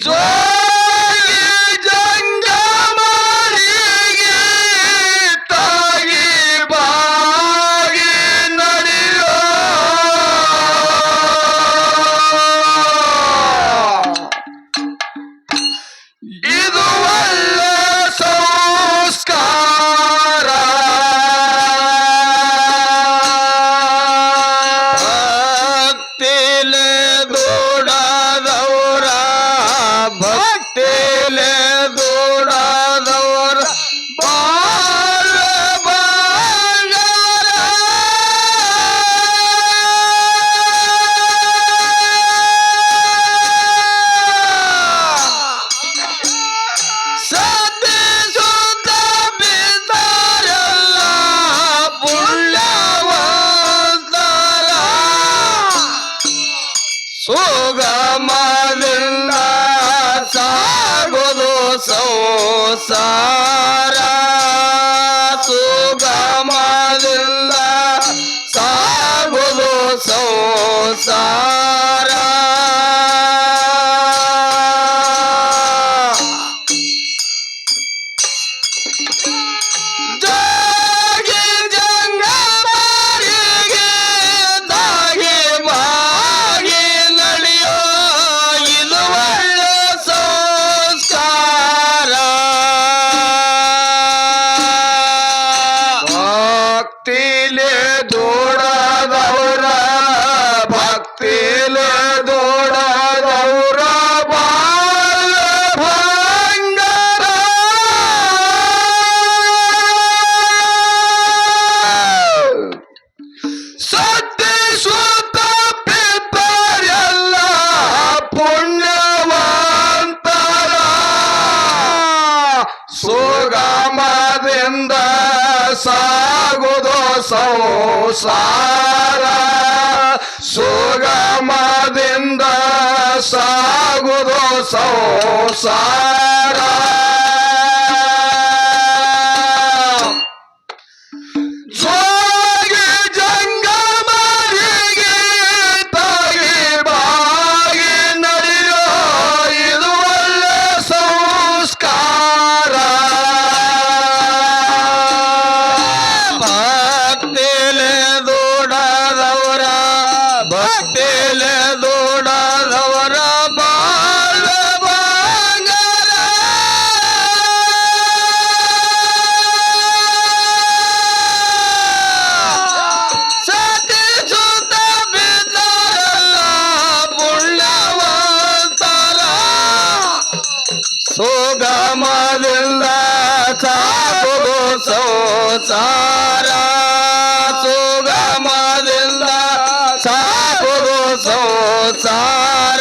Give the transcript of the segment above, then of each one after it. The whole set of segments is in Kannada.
ಜೋಗಿ ಜಂಗಮರಿಗೆ ತಾಗಿ ಬಾಗಿ ನಡೆಯೋ ಇದು ಒಳ್ಳೆ ಸಂಸ್ಕಾರ ಭಕ್ತಿಲೆ ದೂಡದವರ ಭಕ್ತಿಲೆ ದೂಡದವರ ಬಾಳ ಬಂಗಾರ ಸತಿ ಸುತ್ತ ಬಿದ್ದಾರೆಲ್ಲ ಪುಣ್ಯವಂತರ ಸುಗಮದಿಂದ ಸಾಗೋದು ಸಂಸಾರ ಸುಗಮದಿಂದ ಸಾಗೋದು ಸಂಸಾರ ಜೋಗಿ ಜಂಗಮರಿಗೆ ತಾಗಿ ಬಾಗಿ ನಡೆಯೋ ಇದು ಒಳ್ಳೆ ಸಂಸ್ಕಾರ ಭಕ್ತಿಲೆ ದೂಡದವರ ಭಕ್ತಿಲೆ ದೂಡದವರ ಬಾಳ ಭಂಗಾರ ಸತ್ಯ ಸುತ್ತ ಬಿದ್ದಾರೆಲ್ಲ ಪುಣ್ಯವಂತರ ಸುಗಮದಿಂದ ಸಾಗುವುದು ಸಂಸಾರ ಸುಗಮದಿಂದ ಸಾಗುವುದು ಸಂಸಾರ ಜೋಗಿ ಜಂಗಮರಿಗೆ ತಾಗಿ ಬಾಗಿ ನಡೆಯೋ ಇದು ಒಳ್ಳೆ ಸಂಸ್ಕಾರ ಭಕ್ತಿಲೆ ದೂಡದವರ ಭಕ್ತಿಲೆ ದೂಡದವರ ಬಾಳ ಬಂಗಾರ ಸತಿ ಸುತ್ತ ಬಿದ್ದಾರೆಲ್ಲ ಪುಣ್ಯವಂತರ ಸುಗಮದಿಂದ ಸಾಗುವುದು ಸಂಸಾರ ಸುಗಮದಿಂದ ಸಾಗುವುದು ಸಂಸಾರ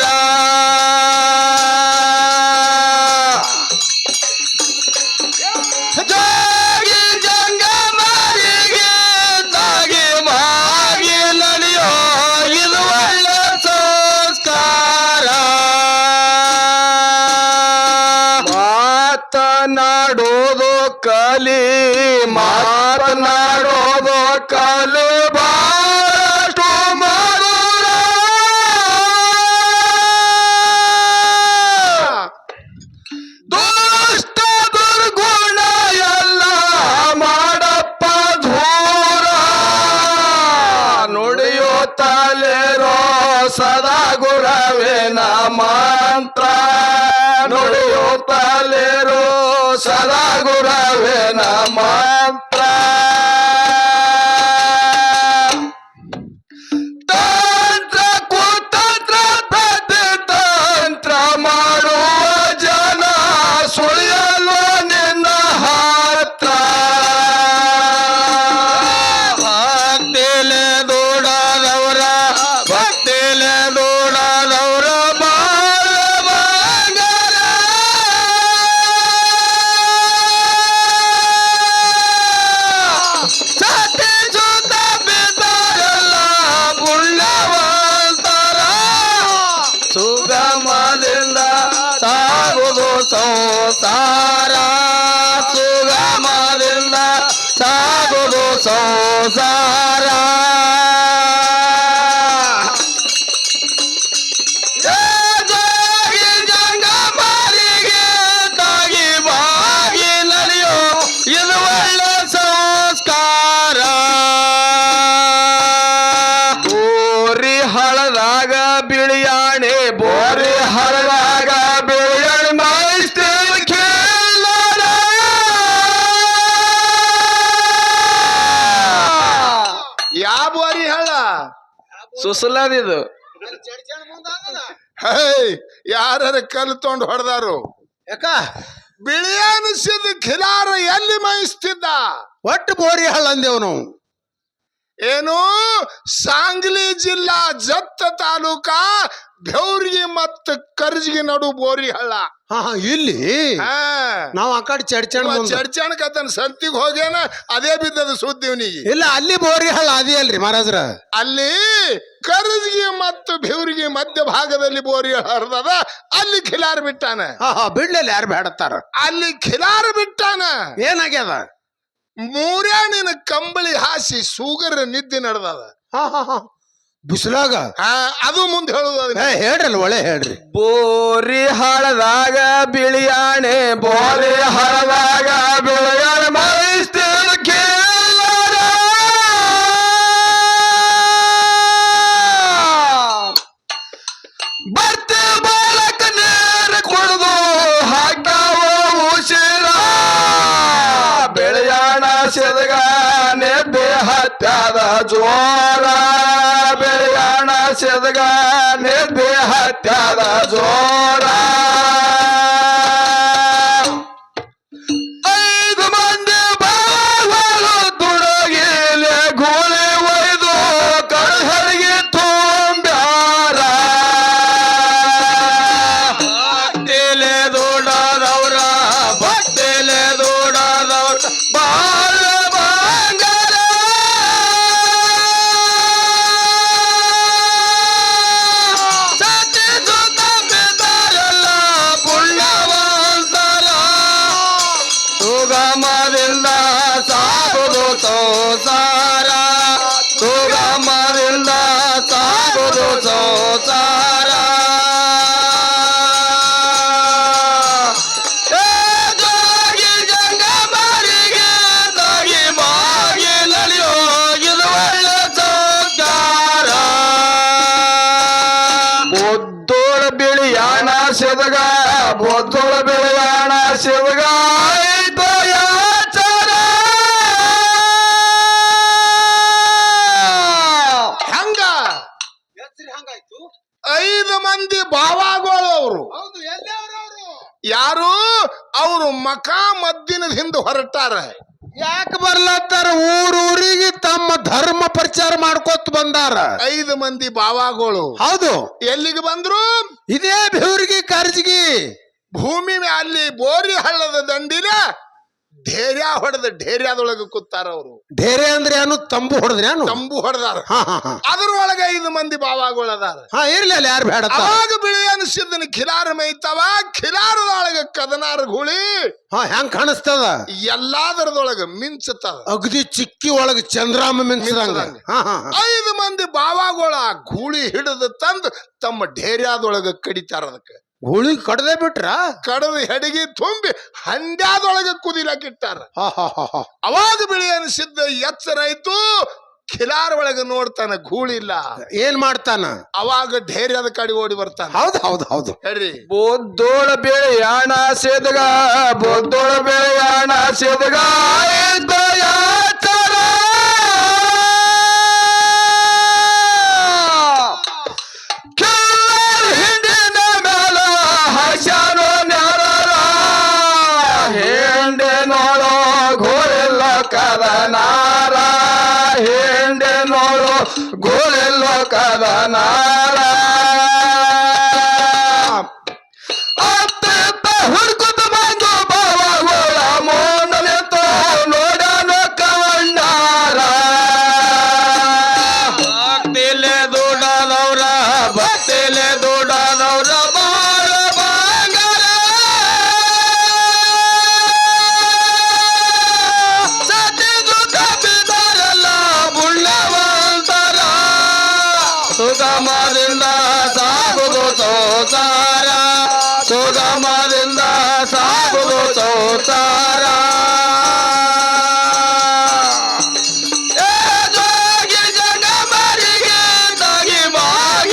ಜೋಗಿ ಜಂಗಮರಿಗೆ ತಾಗಿ ಬಾಗಿ ನಡೆಯೋ ಇದು ಒಳ್ಳೆ ಸಂಸ್ಕಾರ ಮಾತನಾಡೋದು ಕಲಿ ಮಾತನಾಡೋದು ಕಲಿ ಬಹಳಷ್ಟು ಮಧುರ ದುಷ್ಟ ದುರ್ಗುಣ ಎಲ್ಲ ಮಾಡಪ್ಪ ಧೂರ ನುಡಿಯುತ್ತಲಿರೋ ಸದಾ ಗುರವಿನ ಮಂತ್ರ ನುಡಿಯುತ್ತಲಿರೋ ಸದಾ ಗುರವಿನ ಮಂತ್ರ ತಂತ್ರ ಕುತಂತ್ರ ಪ್ರತಿ ತಂತ್ರ ಮಾಡುವ ಜನ ಸುಳಿಯಲು ನಿನ್ನ ಹತ್ರ ಭಕ್ತಿಲೆ ದೂಡದವರ ಭಕ್ತಿಲೆ ದೂಡದವರ ಬಾಳ ಬಂಗಾರ ಸತಿ ಸುತ್ತ ಬಿದ್ದಾರೆಲ್ಲ ಪುಣ್ಯವಂತರ ಸುಗಮದಿಂದ ಸಾಗುವುದು ಸಂಸಾರ ಸುಗಮದಿಂದ ಸಾಗುವುದು ಸಂಸಾರ ಜೋಗಿ ಜಂಗಮ ಹಳದಾಗ ಬಿಳಿಯಾಣೆ ಬೋರಿ ಹಳದಾಗ ಬಿಳಿಯಾಣೆ ಮಾಯಿಸ್ತೇವೆ ಖೇಲಾರ ಯಾವ ಬೋರಿ ಹಳ್ಳ ಸುಸಲಾದಿದು ಯಾರ ಕಲ್ಲು ತೊಗೊಂಡು ಹೊಡೆದಾರು ಯಾಕ ಬಿಳಿ ಅನಿಸಿದ ಖಿಲಾರ ಎಲ್ಲಿ ಮಾಯಿಸ್ತಿದ್ದ ಒಟ್ಟು ಬೋರಿ ಹಳ್ಳ ಅಂದೇವ್ ನಾವು ಏನು ಸಾಂಗ್ಲಿ ಜಿಲ್ಲಾ ಜತ್ತ ತಾಲೂಕಾ ಬೆವ್ರಿಗೆ ಮತ್ತ ಕರ್ಜಿಗೆ ನಡು ಬೋರಿ ಹಳ್ಳ ಹಾ ಇಲ್ಲಿ ನಾವ್ ಆ ಕಡೆ ಚಡ್ಚಾಣಕತನ ಸಂತಿಗೆ ಹೋಗ್ಯಾನ ಅದೇ ಬಿದ್ದದ ಸುದ್ದಿ ಇವನಿಗೆ ಇಲ್ಲ ಅಲ್ಲಿ ಬೋರಿ ಹಳ್ಳ ಅದೇ ಅಲ್ರಿ ಮಹಾರಾಜ್ರ ಅಲ್ಲಿ ಕರ್ಜಿಗೆ ಮತ್ತು ಬೆವ್ರಿಗೆ ಮಧ್ಯ ಭಾಗದಲ್ಲಿ ಬೋರಿ ಹರಿದದ ಅಲ್ಲಿ ಖಿಲಾರ ಬಿಟ್ಟಾನ ಬಿಡ್ಲಿಲ್ಲ ಯಾರು ಬೇಡತ್ತಾರ ಅಲ್ಲಿ ಖಿಲಾರ ಬಿಟ್ಟಾನ ಏನಾಗ್ಯದ ಮೂರ್ಯಾಣಿನ ಕಂಬಳಿ ಹಾಸಿ ಸೂಗರ್ ನಿದ್ದೆ ನಡೆದದ ಬಿಸಿಲಾಗ ಅದು ಮುಂದೆ ಹೇಳುದ ಹೇಳ್ರಲ್ಲ ಒಳ್ಳೆ ಹೇಳ್ರಿ ಬೋರಿ ಹಳದಾಗ ಬಿಳಿಯಾಣೆ ಬೋರಿ ಹಳದಾಗ ಬಿಳಿಯಾಣೆ ಮಾಯಿಸ್ತೇವೆ ಖೇಲಾರ ಬರ್ತೆ ಬಾಲಕ ನೇರ ಕುಡಿದು ಹಾಕ್ತಾವ ಉಸಿರ ಬೆಳೆಯಾಣ ಸೆದಗ ನೆಬ್ಬೆ ಹತ್ಯಾದ ಜೋರ ಬೆಳೆಯಾಣ ಸೆದಗ ನೆಬ್ಬೆ ಹತ್ಯಾದ ಜೋರ 5 ಮಂದಿ ಬಾಗಳು ತುಡಗಿಲೆ ಗೋಳಿ ಒಯ್ದು ಕಡಹರಿಗೆ ತುಂಬ್ಯಾರ ಬಟ್ಟೆಲೆ ದೊಡ್ಡದವ್ರ ಬಟ್ಟೆಲೆ ದೊಡ್ಡದವ್ರ ಬಾಳ ಬಂಗಾರ ಸತಿ ಸುತ್ತ ಬಿದ್ದಾರಲ್ಲ ಪುಣ್ಯವಂತರ ಸುಗಮದಿಂದ ಸಾಗುದು ಸಂಸಾರ ಸುಗಮದಿಂದ ಸಾಗುದು ಸಂಸಾರ ಏ ಜೋಗಿ ಜಂಗಮರಿಗೆ ತಾಗಿ ಮಾಗಿ ನಲಿಯೋ ಇದು ಒಳ್ಳೆ ಸಂಸಾರ ಬೊದ್ದೋಳ ಬಿಳಿಯಾಣ ಸೆದಗ ಬೊದ್ದೋಳ ಬಿಳಿಯಾಣ ಸೆದಗ ಆಯ್ತು ಯಾಚಾರ ಹೆಂಗ ಹಂಗಾಯ್ತು 5 ಮಂದಿ ಬಾವಾಗಳು ಅವರು ಹೌದು ಎಲ್ಲಿ ಅವ್ರವ್ರು ಯಾರು ಅವರು ಮಕಾ ಮದ್ದಿನದಿಂದ ಹೊರಟಾರ ಯಾಕೆ ಬರ್ಲತ್ತಾರ ಊರೂರಿಗೆ ತಮ್ಮ ಧರ್ಮ ಪ್ರಚಾರ ಮಾಡ್ಕೊತ ಬಂದಾರ 5 ಮಂದಿ ಬಾವಾಗಳು ಹೌದು ಎಲ್ಲಿಗೆ ಬಂದ್ರು ಇದೇ ಬೆವ್ರಿಗೆ ಕರ್ಜಿಗಿ ಭೂಮಿ ಅಲ್ಲಿ ಬೋರಿ ಹಳ್ಳದ ದಂಡಿನ ಢೇರ್ಯ ಹೊಡೆದ ಢೇರ್ಯಾದೊಳಗ ಕೂತಾರ ಅವರು ಢೇರೆ ಅಂದ್ರೆ ಏನು ತಂಬು ಹೊಡೆದ್ರಿ ಏನು ತಂಬು ಹೊಡೆದಾರ ಹಾ ಹಾ ಹಾ ಅದ್ರೊಳಗ 5 ಮಂದಿ ಬಾವಾಗಳು ಅದಾರ ಹಾ ಇರ್ಲಿ ಅಲ್ಲಿ ಯಾರು ಬೇಡ ಅವಾಗ ಬಿಳಿ ಅನಿಸಿದ್ದನ ಖಿಲಾರ ಮೇಯ್ತಾವ ಖಿಲಾರದೊಳಗ ಕದನಾರ ಗುಳಿ ಹೆಂಗ್ ಕಾಣಿಸ್ತದ ಎಲ್ಲಾದರದೊಳಗ ಮಿಂಚತದ ಅಗದಿ ಚಿಕ್ಕಿ ಒಳಗ ಚಂದ್ರಾಮ ಮಿಂಚದಂಗ ಹಾ ಹಾ 5 ಮಂದಿ ಬಾವಾಗಳ ಗೂಳಿ ಹಿಡಿದು ತಂದು ತಮ್ಮ ಢೇರ್ಯಾದೊಳಗ ಕಡಿತಾರ ಅದಕ್ಕೆ ಹುಳಿ ಕಡದೆ ಬಿಟ್ರ ಕಡದು ಹೆಡಗಿ ತುಂಬಿ ಹಂಡ್ಯಾದೊಳಗ ಕುದಿಲಾಕಿಟ್ಟಾರ ಹಾ ಹಾ ಹಾ ಹಾ ಅವಾಗ ಬಿಳಿ ಅನಿಸಿದ್ದ ಎಚ್ಚರ ಆಯ್ತು ಖಿಲಾರ ಒಳಗ ನೋಡ್ತಾನ ಗೂಳಿಲ್ಲ ಏನ್ ಮಾಡ್ತಾನ ಅವಾಗ ಧೈರ್ಯದ ಕಡೆ ಓಡಿ ಬರ್ತಾನ ಹೌದು ಹೌದು ಹೌದು ಹೇಳ್ರಿ ಬೊದ್ದೋಳ ಬೆಳೆಯಾಣ ಸೆದಗ ಬೊದ್ದೋಳ ಬೆಳೆಯಾಣ ಸೆದಗ ಆಯ್ತು ಯಾಚಾರ ಖಿಲಾರ ಹಿಂಡಿನ ಮ್ಯಾಲ ಹಾಸ್ಯಾನೋ ನ್ಯಾರ ಹಿಂಡೆ ನೋಡೋ ಗೋಳಿಲ್ಲ ಕದನಾರ ಹಿಂಡೆ ನೋಡೋ ಗೋಳಿಲ್ಲ ಕದನಾರ ಅತ್ತ ಹುಡ್ಕುತ್ತ ಬಂದು ಬಾವಗೋಳ ಮೋನನೆತ್ತೋ ನೋಡಾನೋ ಕಣ್ಣಾರ ಭಕ್ತಿಲೆ ದೊಡ್ಡದವ್ರ ಭಕ್ತಿಲೆ ದೊಡ್ಡದವ್ರ ಬಾಳ ಬಂಗಾರ ಸತಿ ಸುತ್ತ ಬಿದ್ದಾರಲ್ಲ ಪುಣ್ಯವಂತರ ಸುಗಮದಿಂದ ಸಾಗುದು ಸಂಸಾರ ಸುಗಮದಿಂದ ಸಾಗುದು ಸಂಸಾರ ಏ ಜೋಗಿ ಜಂಗಮರಿಗೆ ತಾಗಿ ಮಾಗಿ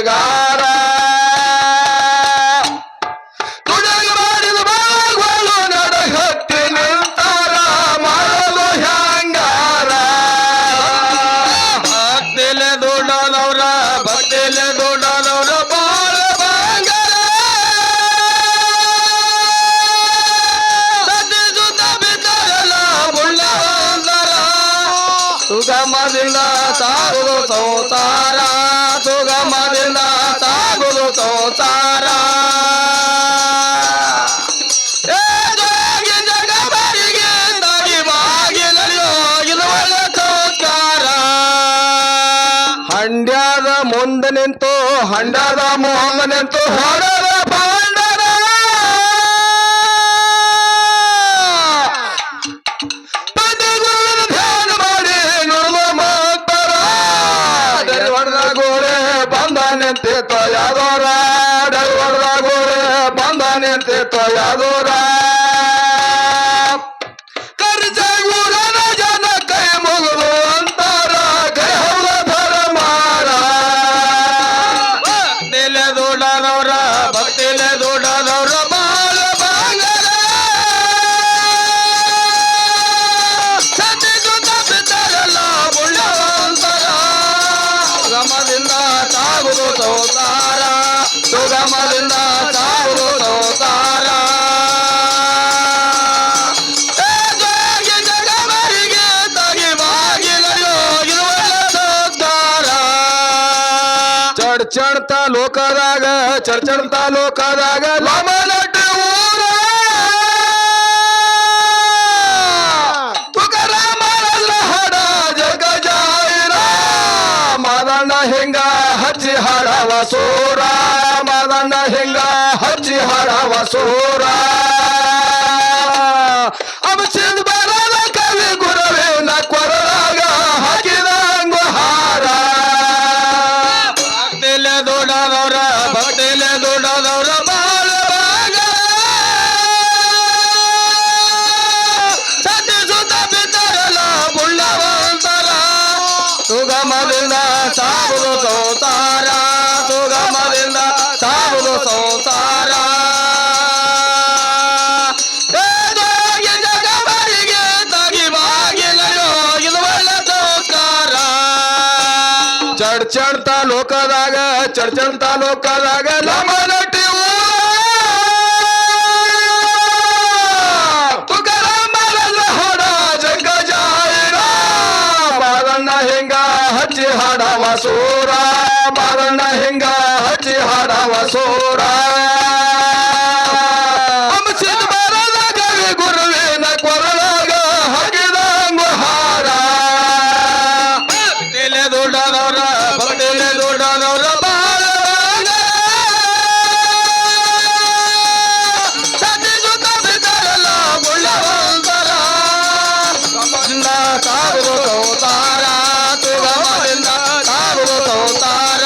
ಸಂಸ್ಕಾರ ತುಡಗ ಮಾಡಿದ ಬಾಗಳು ನಡಗತ್ತಿ ನಿಂತಾರ ಮಾಡಲು ಹ್ಯಾಂಗಾರ ಭಕ್ತಿಲೆ ದೊಡ್ಡದವ್ರ ಭಕ್ತಿಲೆ ದೊಡ್ಡದವ್ರ ಬಾಳ ಬಂಗಾರ ಸತಿ ಸುತ್ತ ಬಿದ್ದಾರಲ್ಲ ಬುಳ್ಳವಂದರ ಸುಗಮದಿಂದ ಸಾಗುದು ಸಂಸಾರ ಸುಗಮದಿಂದ ಸಾಗುದು ಸಂಸಾರ ಏದಾಗಿ ಜಗಬರಿಗೆ ತಾಗಿ ಬಾಗಿ ನಡೆಯೋ ಇದು ಒಳ್ಳೆ ಸಂಸ್ಕಾರ ಹಂಡ್ಯಾದ ಮುಂದೆ ನಿಂತು ಹಂಡದ ಮುಂದೆ ನಿಂತು ಹೊಡೆದ ಪಾಂಡರ ಪದಗುರುವಿನ ಧ್ಯಾನ ಮಾಡಿ ನುಡಿದ ಮಾತರ ಹೊಡೆದ ಗೋಡೆ ಬಂದ ನಿಂತಿತ್ತು ಯಾದೋರ ಹೊಡೆದ ಗೋಡೆ ಬಂದ ನಿಂತಿತ್ತು ಯಾದೋರ ಕರ್ಜಗೂರನ ಜನ ಕೈ ಮುಗಿದು ಅಂತಾರ ಕೈ ಹೌದ ಧರ್ಮಾರ ಭಕ್ತಿಲೆ ದೊಡ್ಡದವ್ರ ಭಕ್ತಿಲೆ ದೊಡ್ಡದವ್ರ ಬಾಳ ಬಂಗಾರ ಸತಿ ಸುತ್ತ ಬಿದ್ದಾರಲ್ಲ ಬುಳ್ಳವಂತರ ಸುಗಮದಿಂದ ಸಾಗುದು ಸಂಸಾರ ಸುಗಮದಿಂದ ಸಾಗುದು ಸಂಸಾರ ಏದಾಗಿ ಜಗಬರಿಗೆ ತಾಗಿ ಬಾಗಿ ನಡೆಯೋ ಇದು ಒಳ್ಳೆ ಸಂಸ್ಕಾರ ಚಡ್ಚಡ್ತ ಲೋಕದಾಗ ಚಡ್ಚಡ್ತ ಲೋಕದಾಗ ಲಮಲಟ್ಟಿ ಊರ ತುಕಾರಾಮರ ಹಾಡ ಜಗ ಜಾಯಿರ ಮಾದಣ್ಣ ಹಿಂಗ ಹಚ್ಚಿ ಹಾಡವ ಸೂರ ಮಾದಣ್ಣ ಹಿಂಗ ಹಚ್ಚಿ ಹಾಡವ ಸೂರ ಅಂಶದ ಬರದ ಕವಿ ಗುರುವಿನ ಕೊರಳಾಗ ಹಾಕಿದಂಗ ಹಾರ ಭಕ್ತಿಲೆ ದೊಡ್ಡದವ್ರ ಭಕ್ತಿಲೆ ದೊಡ್ಡದವ್ರ ಬಾಳ ಸತಿ ಸುತ್ತ ಬಿದ್ದಾರಲ್ಲ ಬುಳ್ಳವಂತರ ಸುಗಮದಿಂದ ಸಾಗುದು ಸಂಸಾರ ಸುಗಮದಿಂದ ಸಾಗುದು ಸಂಸಾರ ಏದಾಗಿ ಜಗಬರಿಗೆ ತಾಗಿ ಬಾಗಿ ನಡೆಯೋ ಇದು ಒಳ್ಳೆ ಸಂಸ್ಕಾರ ಚಡ್ಚಡ್ತ ಲೋಕದಾಗ ಚಡ್ಚಡ್ತ ಲೋಕದಾಗ ಲಮಲಟ್ಟಿ ತುಕಾರಾಮರ ಹಾಡ ಜಗ ಜಾಯಿರ ಮಾದಣ್ಣ ಹಿಂಗ ಹಚ್ಚಿ ಹಾಡವ ಸೂರ ಮಾದಣ್ಣ ಹಿಂಗ ಹಚ್ಚಿ ಹಾಡವ ಸೂರ ಅಂಶದ ಬರದ ಕವಿ ಗುರುವಿನ ಕೊರಳಾಗ ಹಾಕಿದಂಗ ಹಾರ ಭಕ್ತಿಲೆ ದೊಡ್ಡದವ್ರ ಭಕ್ತಿಲೆ ದೊಡ್ಡದವ್ರ ಬಾಳ ಸತಿ ಸುತ್ತ ಬಿದ್ದಾರಲ್ಲ ಬುಳ್ಳವಂತರ ಸುಗಮದಿಂದ ಸಾಗುದು ಸಂಸಾರ ಸುಗಮದಿಂದ ಸಾಗುದು ಸಂಸಾರ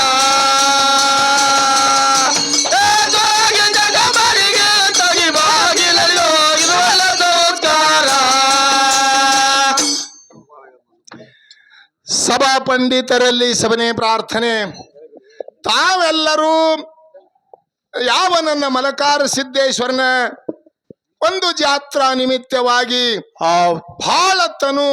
ಏದಾಗಿ ಜಗಬರಿಗೆ ತಾಗಿ ಬಾಗಿ ನಡೆಯೋ ಇದು ಒಳ್ಳೆ ಸಂಸ್ಕಾರ ಸಭಾ ಪಂಡಿತರಲ್ಲಿ ಸಭನೆ ಪ್ರಾರ್ಥನೆ ತಾವೆಲ್ಲರೂ ಯಾವ ನನ್ನ ಮಲಕಾರ ಸಿದ್ದೇಶ್ವರನ ಒಂದು ಜಾತ್ರಾ ನಿಮಿತ್ತವಾಗಿ ಬಹಳ ತನು